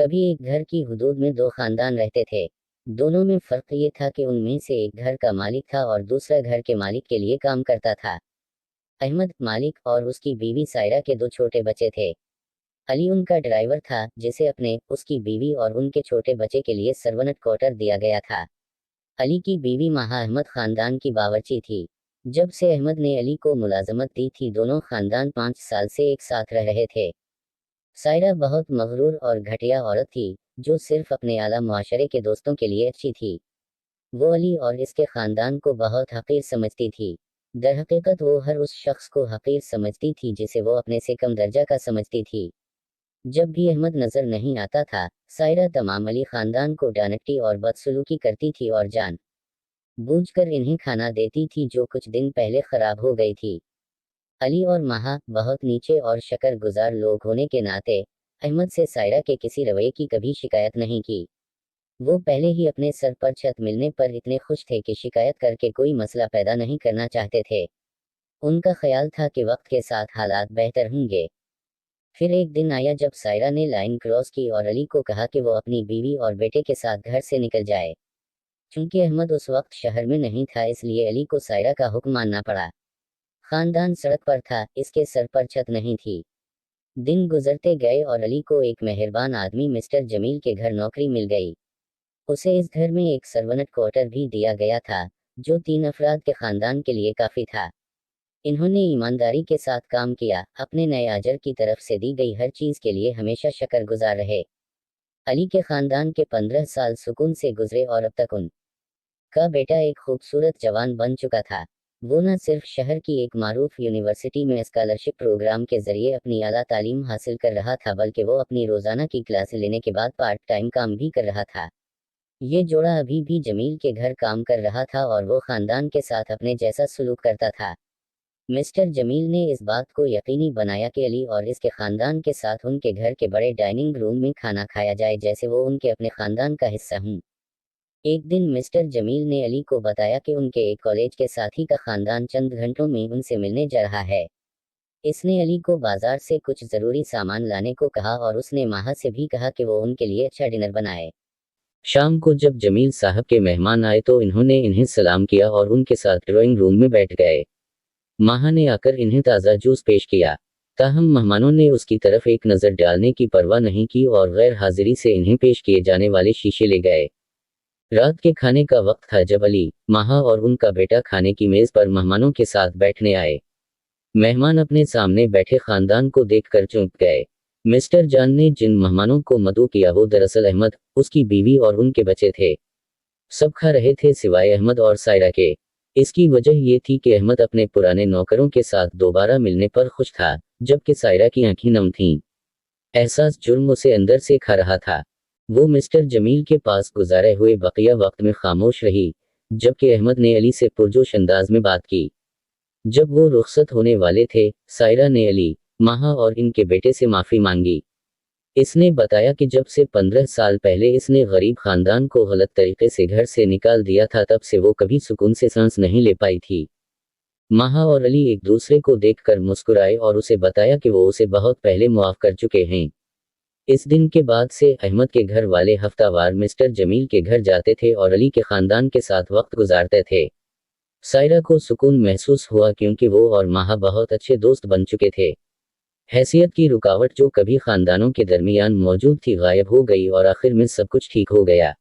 کبھی ایک گھر کی حدود میں دو خاندان رہتے تھے۔ دونوں میں فرق یہ تھا کہ ان میں سے ایک گھر کا مالک تھا اور دوسرا گھر کے مالک کے لیے کام کرتا تھا۔ احمد مالک اور اس کی بیوی سائرہ کے دو چھوٹے بچے تھے۔ علی ان کا ڈرائیور تھا جسے اس کی بیوی اور ان کے چھوٹے بچے کے لیے سرونٹ کوارٹر دیا گیا تھا۔ علی کی بیوی مہا احمد خاندان کی باورچی تھی۔ جب سے احمد نے علی کو ملازمت دی تھی دونوں خاندان 5 سال سے ایک ساتھ رہ رہے تھے۔ سائرہ بہت مغرور اور گھٹیا عورت تھی جو صرف اپنے اعلیٰ معاشرے کے دوستوں کے لیے اچھی تھی۔ وہ علی اور اس کے خاندان کو بہت حقیر سمجھتی تھی۔ درحقیقت وہ ہر اس شخص کو حقیر سمجھتی تھی جسے وہ اپنے سے کم درجہ کا سمجھتی تھی۔ جب بھی احمد نظر نہیں آتا تھا سائرہ تمام علی خاندان کو ڈانٹتی اور بدسلوکی کرتی تھی اور جان بوجھ کر انہیں کھانا دیتی تھی جو کچھ دن پہلے خراب ہو گئی تھی۔ علی اور مہا بہت نیچے اور شکر گزار لوگ ہونے کے ناطے احمد سے سائرہ کے کسی رویے کی کبھی شکایت نہیں کی۔ وہ پہلے ہی اپنے سر پر چھت ملنے پر اتنے خوش تھے کہ شکایت کر کے کوئی مسئلہ پیدا نہیں کرنا چاہتے تھے۔ ان کا خیال تھا کہ وقت کے ساتھ حالات بہتر ہوں گے۔ پھر ایک دن آیا جب سائرہ نے لائن کراس کی اور علی کو کہا کہ وہ اپنی بیوی اور بیٹے کے ساتھ گھر سے نکل جائے۔ چونکہ احمد اس وقت شہر میں نہیں تھا اس لیے علی کو سائرہ کا حکم ماننا پڑا۔ خاندان سڑک پر تھا، اس کے سر پر چھت نہیں تھی۔ دن گزرتے گئے اور علی کو ایک مہربان آدمی مسٹر جمیل کے گھر نوکری مل گئی۔ اسے اس گھر میں ایک سرونٹ کوارٹر بھی دیا گیا تھا جو 3 افراد کے خاندان کے لیے کافی تھا۔ انہوں نے ایمانداری کے ساتھ کام کیا، اپنے نئے آجر کی طرف سے دی گئی ہر چیز کے لیے ہمیشہ شکر گزار رہے۔ علی کے خاندان کے 15 سال سکون سے گزرے اور اب تک ان کا بیٹا ایک خوبصورت جوان بن چکا تھا۔ وہ نہ صرف شہر کی ایک معروف یونیورسٹی میں اسکالرشپ پروگرام کے ذریعے اپنی اعلیٰ تعلیم حاصل کر رہا تھا بلکہ وہ اپنی روزانہ کی کلاسیں لینے کے بعد پارٹ ٹائم کام بھی کر رہا تھا۔ یہ جوڑا ابھی بھی جمیل کے گھر کام کر رہا تھا اور وہ خاندان کے ساتھ اپنے جیسا سلوک کرتا تھا۔ مسٹر جمیل نے اس بات کو یقینی بنایا کہ علی اور اس کے خاندان کے ساتھ ان کے گھر کے بڑے ڈائننگ روم میں کھانا کھایا جائے جیسے وہ ان کے اپنے خاندان کا حصہ ہوں۔ ایک دن مسٹر جمیل نے علی کو بتایا کہ ان کے ایک کالج کے ساتھی کا خاندان چند گھنٹوں میں ان سے ملنے جا رہا ہے۔ اس نے علی کو بازار سے کچھ ضروری سامان لانے کو کہا اور اس نے ماہا سے بھی کہا کہ وہ ان کے لیے اچھا ڈنر بنائے۔ شام کو جب جمیل صاحب کے مہمان آئے تو انہوں نے انہیں سلام کیا اور ان کے ساتھ ڈرائنگ روم میں بیٹھ گئے۔ ماہا نے آ کر انہیں تازہ جوس پیش کیا، تاہم مہمانوں نے اس کی طرف ایک نظر ڈالنے کی پرواہ نہیں کی اور غیر حاضری سے انہیں پیش کیے جانے والے شیشے لے گئے۔ رات کے کھانے کا وقت تھا جب علی، ماہا اور ان کا بیٹا کھانے کی میز پر مہمانوں کے ساتھ بیٹھنے آئے۔ مہمان اپنے سامنے بیٹھے خاندان کو دیکھ کر چونک گئے۔ مسٹر جان نے جن مہمانوں کو مدعو کیا وہ دراصل احمد، اس کی بیوی اور ان کے بچے تھے۔ سب کھا رہے تھے سوائے احمد اور سائرہ کے۔ اس کی وجہ یہ تھی کہ احمد اپنے پرانے نوکروں کے ساتھ دوبارہ ملنے پر خوش تھا، جبکہ سائرہ کی آنکھیں نم تھیں۔ احساس جرم اسے اندر سے کھا رہا تھا۔ وہ مسٹر جمیل کے پاس گزارے ہوئے بقیہ وقت میں خاموش رہی، جبکہ احمد نے علی سے پرجوش انداز میں بات کی۔ جب وہ رخصت ہونے والے تھے، سائرہ نے علی، ماہا اور ان کے بیٹے سے معافی مانگی۔ اس نے بتایا کہ جب سے 15 سال پہلے اس نے غریب خاندان کو غلط طریقے سے گھر سے نکال دیا تھا تب سے وہ کبھی سکون سے سانس نہیں لے پائی تھی۔ ماہا اور علی ایک دوسرے کو دیکھ کر مسکرائے اور اسے بتایا کہ وہ اسے بہت پہلے معاف کر چکے ہیں۔ اس دن کے بعد سے احمد کے گھر والے ہفتہ وار مسٹر جمیل کے گھر جاتے تھے اور علی کے خاندان کے ساتھ وقت گزارتے تھے۔ سائرہ کو سکون محسوس ہوا کیونکہ وہ اور ماہا بہت اچھے دوست بن چکے تھے۔ حیثیت کی رکاوٹ جو کبھی خاندانوں کے درمیان موجود تھی غائب ہو گئی اور آخر میں سب کچھ ٹھیک ہو گیا۔